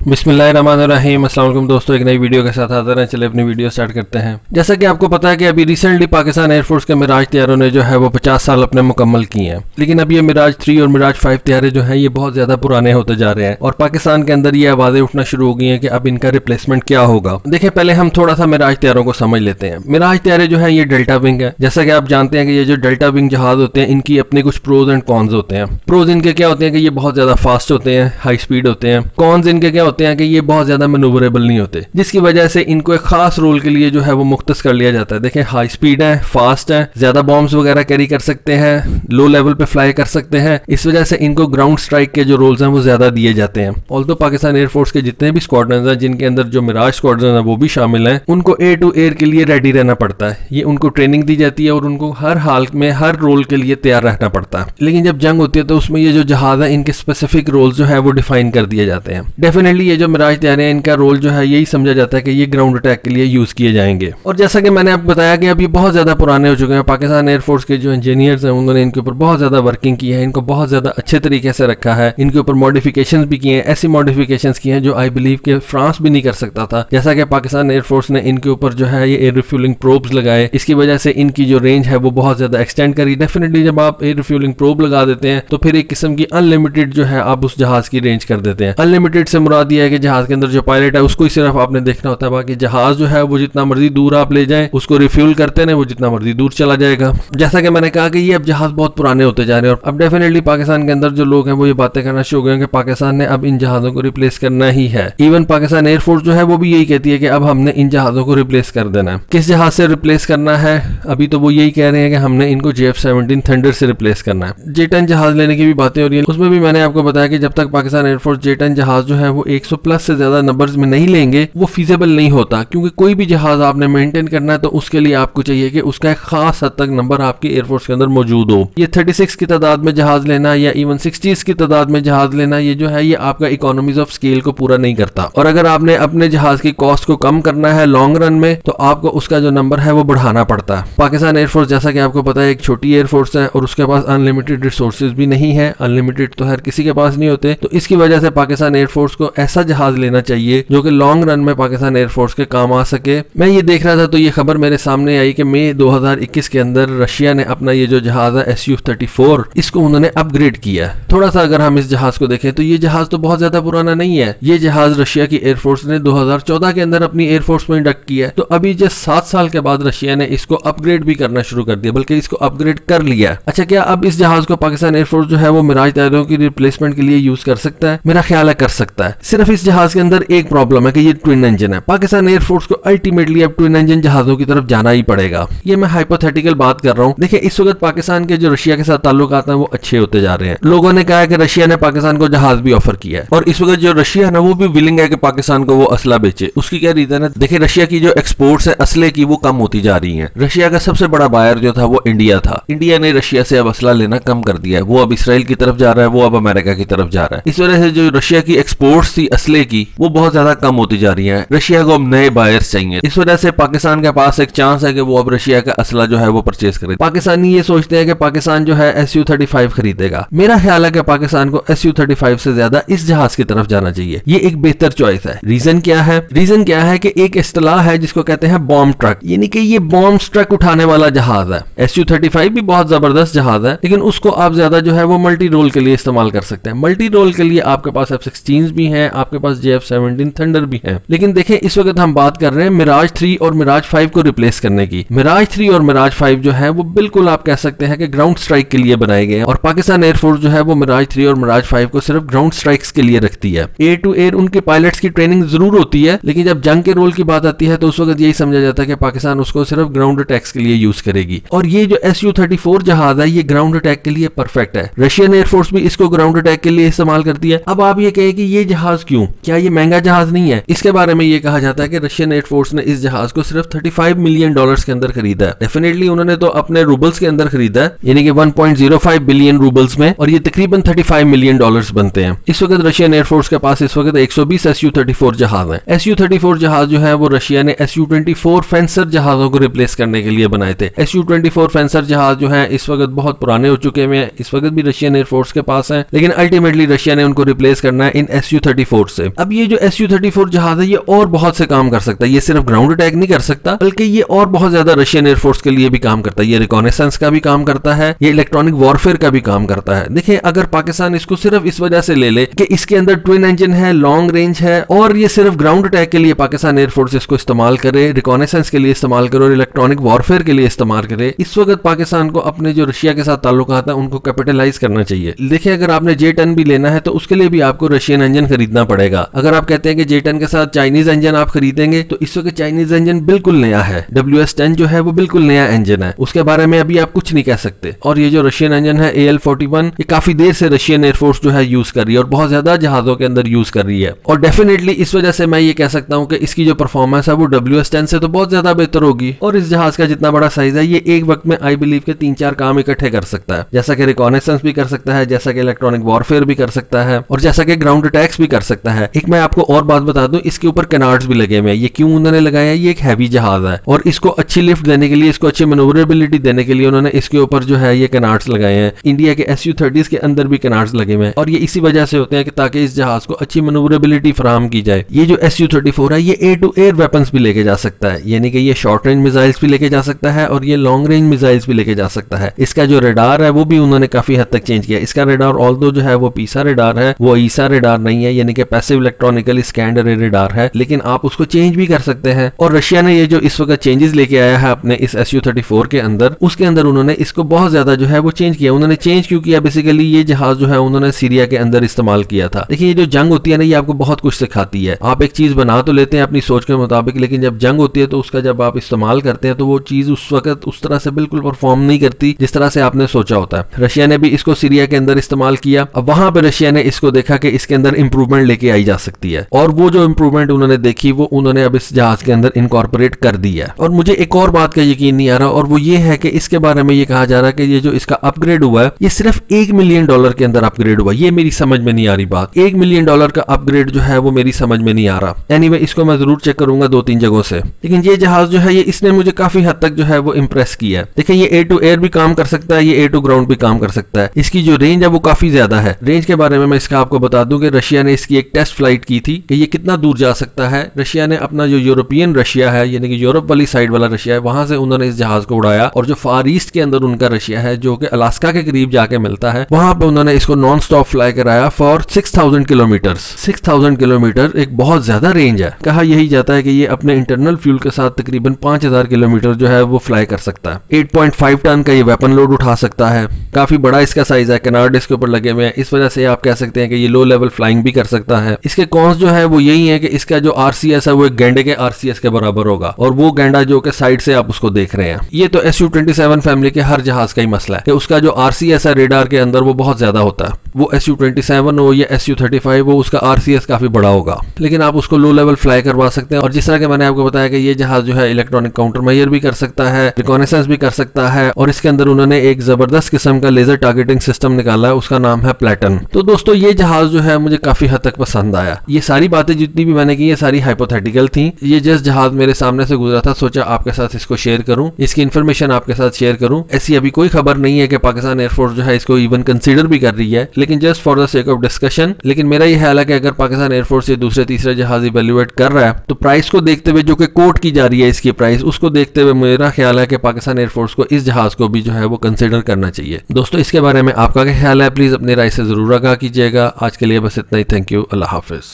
बिस्मिल्लाहिर्रहमानिर्रहीम। अस्सलाम वालेकुम दोस्तों, एक नई वीडियो के साथ हाजिर हैं। चलिए अपनी वीडियो स्टार्ट करते हैं। जैसा कि आपको पता है कि अभी रिसेंटली पाकिस्तान एयरफोर्स के मिराज तैयारों ने जो है वो 50 साल अपने मुकम्मल किए हैं, लेकिन अब ये मिराज 3 और मिराज 5 तैयारे जो है ये बहुत ज्यादा पुराने होते जा रहे हैं और पाकिस्तान के अंदर ये आवाजें उठना शुरू हो गई हैं कि अब इनका रिप्लेसमेंट क्या होगा। देखिए, पहले हम थोड़ा सा मिराज तैयारों को समझ लेते हैं। मिराज तैयारे जो है ये डेल्टा विंग है। जैसा कि आप जानते हैं कि ये जो डेल्टा विंग जहाज होते हैं इनकी अपने कुछ प्रोज एंड कॉन्स होते हैं। प्रोज इनके क्या होते हैं कि ये बहुत ज्यादा फास्ट होते हैं, हाई स्पीड होते हैं। कॉन्स इनके क्या होते हैं कि ये बहुत ज्यादा मैनूवरेबल नहीं होते, जिसकी वजह से इनको एक खास रोल के लिए जो है वो मुख्तस कर लिया जाता है। देखिए, हाई स्पीड है, फास्ट है, ज्यादा बॉम्ब्स वगैरह कैरी कर सकते हैं, लो लेवल पे फ्लाई कर सकते हैं। इस वजह से इनको ग्राउंड स्ट्राइक के जो रोल्स हैं वो ज्यादा दिए जाते हैं। ऑल्दो पाकिस्तान एयरफोर्स के जितने भी स्क्वाड्रन हैं, जिनके अंदर जो मिराज स्क्वाड्रन है वो भी शामिल हैं, उनको एयर टू एयर के लिए रेडी रहना पड़ता है। ये उनको ट्रेनिंग दी जाती है और उनको हर हाल में हर रोल के लिए तैयार रहना पड़ता है। लेकिन जब जंग होती है तो उसमें ये जो जहाज है इनके स्पेसिफिक रोल्स जो है वो डिफाइन कर दिए जाते हैं। डेफिनेटली ये जो मिराज तैयारे हैं इनका रोल जो है यही समझा जाता है कि ये ग्राउंड अटैक के लिए यूज किए जाएंगे। और जैसा कि मैंने आपको बताया कि अब ये बहुत ज्यादा पुराने हो चुके हैं। पाकिस्तान एयरफोर्स के जो इंजीनियर्स हैं उन्होंने इनके ऊपर बहुत ज्यादा वर्किंग की है, इनको बहुत ज्यादा अच्छे तरीके से रखा है, इनके ऊपर मॉडिफिकेशंस भी किए हैं, ऐसी मॉडिफिकेशंस की हैं जो आई बिलीव के फ्रांस भी नहीं कर सकता था। जैसा कि पाकिस्तान एयरफोर्स ने इनके ऊपर जो है ये एयर रिफ्यूलिंग प्रोब्स लगाए, इसकी वजह से इनकी जो रेंज है वो बहुत ज्यादा एक्सटेंड करी। डेफिनेटली जब आप एयर रिफ्यूलिंग प्रोब लगा देते हैं तो फिर एक किस्म की अनलिमिटेड जो है आप उस जहाज की रेंज कर देते हैं। अनलिमिटेड से मुराद ये है कि जहाज के अंदर जो पायलट है उसको ही सिर्फ आपने देखना होता है, बाकी जहाज जो है वो जितना मर्जी दूर आप ले जाएं, उसको रिफ्यूल करते हैं वो जितना मर्जी दूर चला जाएगा। जैसा कि मैंने कहा कि ये अब जहाज बहुत पुराने होते जा रहे हैं और अब डेफिनेटली पाकिस्तान के अंदर जो लोग हैं वो ये बातें करना शुरू हो गए हैं कि पाकिस्तान ने अब इन जहाजों को रिप्लेस करना ही है। इवन पाकिस्तान एयरफोर्स जो है वो भी यही कहती है कि अब हमने इन जहाजों को रिप्लेस कर देना है। किस जहाज से रिप्लेस करना है? अभी तो वो यही कह रहे हैं कि हमने इनको JF-17 थंडर से रिप्लेस करना है। J-10 जहाज लेने की भी बातें हो रही है। उसमें भी मैंने आपको बताया कि जब तक पाकिस्तान एयरफोर्स J-10 जहाज जो है वो 100+ से ज्यादा नंबर्स में नहीं लेंगे वो फीजेबल नहीं होता, क्योंकि कोई भी जहाज आपने मेंटेन करना है तो उसके लिए आपको चाहिए कि उसका एक खास हद तक नंबर आपके एयरफोर्स के अंदर मौजूद हो। ये 36 की तादाद में जहाज लेना या इवन 60s की तादाद में जहाज लेना, ये जो है ये आपका इकोनॉमीज ऑफ स्केल को पूरा नहीं करता। और अगर आपने अपने जहाज की कॉस्ट को कम करना है लॉन्ग रन में तो आपको उसका जो नंबर है वो बढ़ाना पड़ता है। पाकिस्तान एयरफोर्स जैसा कि आपको पता है एक छोटी एयरफोर्स है और उसके पास अनलिमिटेड रिसोर्सेज भी नहीं है। अनलिमिटेड तो हर किसी के पास नहीं होते, तो इसकी वजह से पाकिस्तान एयरफोर्स को ऐसा जहाज लेना चाहिए जो कि लॉन्ग रन में पाकिस्तान एयरफोर्स के काम आ सके। मैं ये देख रहा था तो ये खबर मेरे सामने आई कि मई 2021 के अंदर रशिया ने अपना ये जो जहाज है Su-34 इसको उन्होंने अपग्रेड किया। थोड़ा सा अगर हम इस जहाज को देखें तो ये जहाज तो बहुत ज्यादा पुराना नहीं है। ये जहाज रशिया की एयरफोर्स ने 2014 के अंदर अपनी एयरफोर्स में इंडक्ट किया है, तो अभी जस्ट 7 साल के बाद रशिया ने इसको अपग्रेड भी करना शुरू कर दिया, बल्कि इसको अपग्रेड कर लिया। अच्छा, क्या अब इस जहाज को पाकिस्तान एयरफोर्स जो है वो मिराज तैयारों की रिप्लेसमेंट के लिए यूज कर सकता है? मेरा ख्याल है कर सकता है। सिर्फ इस जहाज के अंदर एक प्रॉब्लम है कि ये ट्विन इंजन है। पाकिस्तान एयरफोर्स को अल्टीमेटली अब ट्विन इंजन जहाजों की तरफ जाना ही पड़ेगा। ये मैं हाइपोथेटिकल बात कर रहा हूँ। देखिए, इस वक्त पाकिस्तान के जो रशिया के साथ ताल्लुकात हैं वो अच्छे होते जा रहे हैं। लोगों ने कहा है कि रशिया ने पाकिस्तान को जहाज भी ऑफर किया है और इस वक्त जो रशिया है ना वो भी विलिंग है कि पाकिस्तान को वो असला बेचे। उसकी क्या रीजन है? देखिए, रशिया की जो एक्सपोर्ट्स है असले की वो कम होती जा रही है। रशिया का सबसे बड़ा बायर जो था वो इंडिया था। इंडिया ने रशिया से अब असला लेना कम कर दिया है। वो अब इसराइल की तरफ जा रहा है, वो अब अमेरिका की तरफ जा रहा है। इस वजह से जो रशिया की एक्सपोर्ट्स थी असले की वो बहुत ज्यादा कम होती जा रही है। रशिया को अब नए बायर्स चाहिए। इस वजह से पाकिस्तान के पास एक चांस है कि वो अब रशिया का असला जो है वो परचेज करे। पाकिस्तानी ये सोचते हैं कि पाकिस्तान जो है Su-35 खरीदेगा। मेरा ख्याल है कि पाकिस्तान को Su-35 से ज्यादा इस जहाज की तरफ जाना चाहिए। ये एक बेहतर चॉइस है। रीजन क्या है? रीजन क्या है कि एक इस्तेलाह है जिसको कहते हैं बॉम्ब ट्रक, यानी कि ये बॉम्ब ट्रक उठाने वाला जहाज है। Su-35 भी बहुत जबरदस्त जहाज है, लेकिन उसको आप ज्यादा जो है वो मल्टी रोल के लिए इस्तेमाल कर सकते हैं। मल्टी रोल के लिए आपके पास F-16 भी हैं, आपके पास JF-17 थंडर भी हैं। लेकिन देखें, इस वक्त हम बात कर रहे हैं मिराज 3 और मिराज 5 को रिप्लेस करने की। मिराज 3 और मिराज 5 जो है वो बिल्कुल आप कह सकते हैं कि ग्राउंड स्ट्राइक के लिए बनाए गए हैं और पाकिस्तान एयरफोर्स जो है वो मिराज 3 और मिराज 5 को सिर्फ ग्राउंड स्ट्राइक्स के लिए रखती है। एयर टू एयर उनके पायलट्स की ट्रेनिंग जरूर होती है, लेकिन जब जंग के रोल की बात आती है तो उस वक्त यही समझा जाता है कि पाकिस्तान उसको सिर्फ ग्राउंड अटैक्स के लिए यूज करेगी। और ये जो Su-34 जहाज है ये ग्राउंड अटैक के लिए परफेक्ट है। रशियन एयरफोर्स भी इसको ग्राउंड अटैक के लिए इस्तेमाल करती है। अब आप ये कहें कि ये जहाज क्यों? क्या ये महंगा जहाज नहीं है? इसके बारे में ये कहा जाता है कि रशियन एयरफोर्स ने इस जहाज को सिर्फ $35 मिलियन के अंदर खरीदा है। डेफिनेटली उन्होंने तो अपने रूबल्स के अंदर खरीदा है, यानी कि 1.05 बिलियन रूबल्स में, और ये तकरीबन $35 मिलियन बनते हैं। इस वक्त रशियन एयरफोर्स के पास इस वक्त 120 Su-34 जहाज हैं। Su-34 जहाज जो है वो रशिया ने Su-24 फेंसर जहाजों को रिप्लेस करने के लिए बनाए थे। Su-24 फेंसर जहाज जो है इस वक्त बहुत पुराने हो चुके हैं, इस वक्त भी रशियन एयरफोर्स के पास हैं, लेकिन अल्टीमेटली रशिया ने उनको रिप्लेस करना है इन Su-34 Su-34 से। अब ये जो Su-34 जहाज है ये और बहुत से काम कर सकता है, ये सिर्फ ग्राउंड अटैक नहीं कर सकता बल्कि ये और बहुत ज्यादा रशियन एयरफोर्स के लिए भी काम करता है। ये रिकॉनेसेंस का भी काम करता है, ये इलेक्ट्रॉनिक वॉरफेयर का भी काम करता है। देखिए अगर पाकिस्तान इसको सिर्फ इस वजह से ले ले कि इसके अंदर ट्विन इंजन है, लॉन्ग रेंज है और ये सिर्फ ग्राउंड अटैक के लिए पाकिस्तान एयरफोर्स इसको इस्तेमाल करे, रिकॉनेसेंस के लिए इस्तेमाल करे और इलेक्ट्रॉनिक वॉरफेयर के लिए इस्तेमाल करे, इस वक्त पाकिस्तान को अपने जो रशिया के साथ ताल्लुकात है उनको कैपिटलाइज करना चाहिए। देखिए अगर आपने J-10 भी लेना है तो उसके लिए भी आपको रशियन इंजन खरीदना पड़ेगा। अगर आप कहते हैं कि J-10 के साथ चाइनीज इंजन आप खरीदेंगे तो इस वक्त चाइनीज इंजन बिल्कुल नया है, WS-10 जो है वो बिल्कुल नया इंजन है, उसके बारे में अभी आप कुछ नहीं कह सकते। और ये जो रशियन इंजन है AL-41 ये काफी देर से रशियन एयरफोर्स जो है यूज कर रही है और बहुत ज्यादा जहाजों के अंदर यूज कर रही है और डेफिनेटली इस वजह से मैं ये कह सकता हूँ कि इसकी जो परफॉर्मेंस है वो WS-10 से तो बहुत ज्यादा बेहतर होगी। और इस जहाज का जितना बड़ा साइज है ये एक वक्त में आई बिलीव के 3-4 काम इकट्ठे कर सकता है, जैसा कि रिकॉनेसेंस भी कर सकता है, जैसा कि इलेक्ट्रॉनिक वॉरफेयर भी कर सकता है और जैसा कि ग्राउंड अटैक्स भी कर सकता है। एक मैं आपको और बात बता दूं, इसके ऊपर कैनार्ड्स भी लगे हुए हैं। ये क्यों उन्होंने लगाए हैं? ये एक हैवी जहाज है और इसको अच्छी लिफ्ट देने के लिए, इसको अच्छी मैन्यूवरेबिलिटी देने के लिए उन्होंने इसके ऊपर जो है ये कैनार्ड्स लगाए हैं। इंडिया के Su-30 के अंदर भी कैनार्ड्स लगे हुए हैं और ये इसी वजह से होते हैं कि ताकि इस जहाज को अच्छी मैन्यूवरेबिलिटी फराहम की जाए। ये जो Su-34 है ये एयर टू एयर वेपन्स भी लेके जा सकता है, यानी कि ये शॉर्ट रेंज मिसाइल्स भी लेके जा सकता है और ये लॉन्ग रेंज मिसाइल्स भी लेके जा सकता है। इसका जो रेडार है वो भी उन्होंने काफी हद तक चेंज किया। इसका रेडार ऑल्दो जो है वो पीसा रेडार है, वो ईसा रेडार नहीं है, यानी कि पैसिव इलेक्ट्रॉनिकली स्कैन्ड अरे रेडार है, लेकिन आप उसको चेंज भी कर सकते हैं। और रशिया ने ये जो इस वक्त चेंजेस लेके आया है अपने इस Su-34 के अंदर, उसके अंदर उन्होंने इसको बहुत ज्यादा जो है वो चेंज किया। उन्होंने चेंज क्यों किया? बेसिकली ये जहाज जो है उन्होंने सीरिया के अंदर इस्तेमाल किया था। देखिए ये जो जंग होती है ना ये आपको बहुत कुछ सिखाती है। आप एक चीज बना तो लेते हैं अपनी सोच के मुताबिक, लेकिन जब जंग होती है तो उसका जब आप इस्तेमाल करते हैं तो वो चीज उस वक्त उस तरह से बिल्कुल परफॉर्म नहीं करती जिस तरह से आपने सोचा होता है। रशिया ने भी इसको सीरिया के अंदर इस्तेमाल किया। अब वहां पे रशिया ने इसको देखा कि इसके अंदर इंप्रूवमेंट लेके आई जा सकती है और वो जो इंप्रूवमेंट उन्होंने देखी वो उन्होंने अब इस जहाज के अंदर इनकॉर्पोरेट कर दी है। और मुझे एक और बात का यकीन नहीं आ रहा और वो ये है कि इसके बारे में ये कहा जा रहा है कि ये जो इसका अपग्रेड हुआ है ये सिर्फ $1 मिलियन के अंदर अपग्रेड हुआ। ये मेरी समझ में नहीं आ रही बात। $1 मिलियन का अपग्रेड जो है वो मेरी समझ में नहीं आ रहा। एनीवे इसको मैं जरूर चेक करूंगा 2-3 जगहों से। लेकिन ये जहाज जो है ये इसने मुझे काफी हद तक जो है वो इंप्रेस किया है। देखिए ये एयर टू एयर भी काम कर सकता है, ये एयर टू ग्राउंड भी काम कर सकता है। इसकी जो रेंज है वो काफी ज्यादा है। रेंज के बारे में मैं इसका आपको बता दूं कि रशिया ने इसकी एक टेस्ट फ्लाइट की थी कि ये कितना दूर जा सकता है। रशिया ने अपना जो यूरोपियन रशिया है यानी कि यूरोप वाली साइड वाला रशिया है वहां से उन्होंने इस जहाज को उड़ाया और जो फार ईस्ट के अंदर उनका रशिया है जो कि अलास्का के करीब जाके मिलता है वहां पे उन्होंने इसको नॉन स्टॉप फ्लाई कराया फॉर 6000 किलोमीटर। 6000 किलोमीटर एक बहुत ज्यादा रेंज है। कहा यही जाता है कि ये अपने इंटरनल फ्यूल के साथ तकरीबन 5000 किलोमीटर जो है वो फ्लाई कर सकता है। 8.5 टन का ये वेपन लोड उठा सकता है। काफी बड़ा इसका साइज है, कैनार्ड इसके ऊपर लगे हुए हैं, इस वजह से आप कह सकते हैं कि ये लो लेवल फ्लाइंग भी कर सकता है। इसके कॉन्स जो है वो यही है कि इसका जो RCS है वो एक गेंडे के RCS के बराबर होगा और वो गेंडा जो कि साइड से आप उसको देख रहे हैं। ये तो Su-27 फैमिली के हर जहाज का ही मसला है कि उसका जो RCS है रेडार के अंदर वो बहुत ज्यादा होता है। वो Su-27 हो या Su-35 वो उसका RCS काफी बड़ा होगा, लेकिन आप उसको लो लेवल फ्लाई करवा सकते हैं। और जिस तरह के मैंने आपको बताया कि ये जहाज जो है इलेक्ट्रॉनिक काउंटर मेजर भी कर सकता है, रिकॉनेसेंस भी कर सकता है और इसके अंदर उन्होंने एक जबरदस्त किस्म का लेजर टारगेटिंग सिस्टम निकाला है, उसका नाम है प्लेटन। तो दोस्तों ये जहाज जो है मुझे काफी हद तक पसंद आया। ये सारी बातें जितनी भी मैंने की ये सारी हाइपोथेटिकल थी। ये जस्ट जहाज मेरे सामने से गुजरा था, सोचा आपके साथ इसको शेयर करूं, इसकी इन्फॉर्मेशन आपके साथ शेयर करूं। ऐसी अभी कोई खबर नहीं है कि पाकिस्तान एयरफोर्स जो है इसको इवन कंसीडर भी कर रही है, लेकिन just for the sake of discussion. लेकिन मेरा ये ख्याल है कि अगर पाकिस्तान एयरफोर्स ये दूसरे तीसरे जहाज इवेल्युएट कर रहा है तो प्राइस को देखते हुए जो कि कोट की जा रही है इसकी प्राइस, उसको देखते हुए मेरा ख्याल है कि पाकिस्तान एयरफोर्स को इस जहाज को भी जो है वो कंसीडर करना चाहिए। दोस्तों इसके बारे में आपका क्या ख्याल है? प्लीज अपनी राय से जरूर आगाह कीजिएगा। आज के लिए बस इतना ही। Thank you. Allah Hafiz.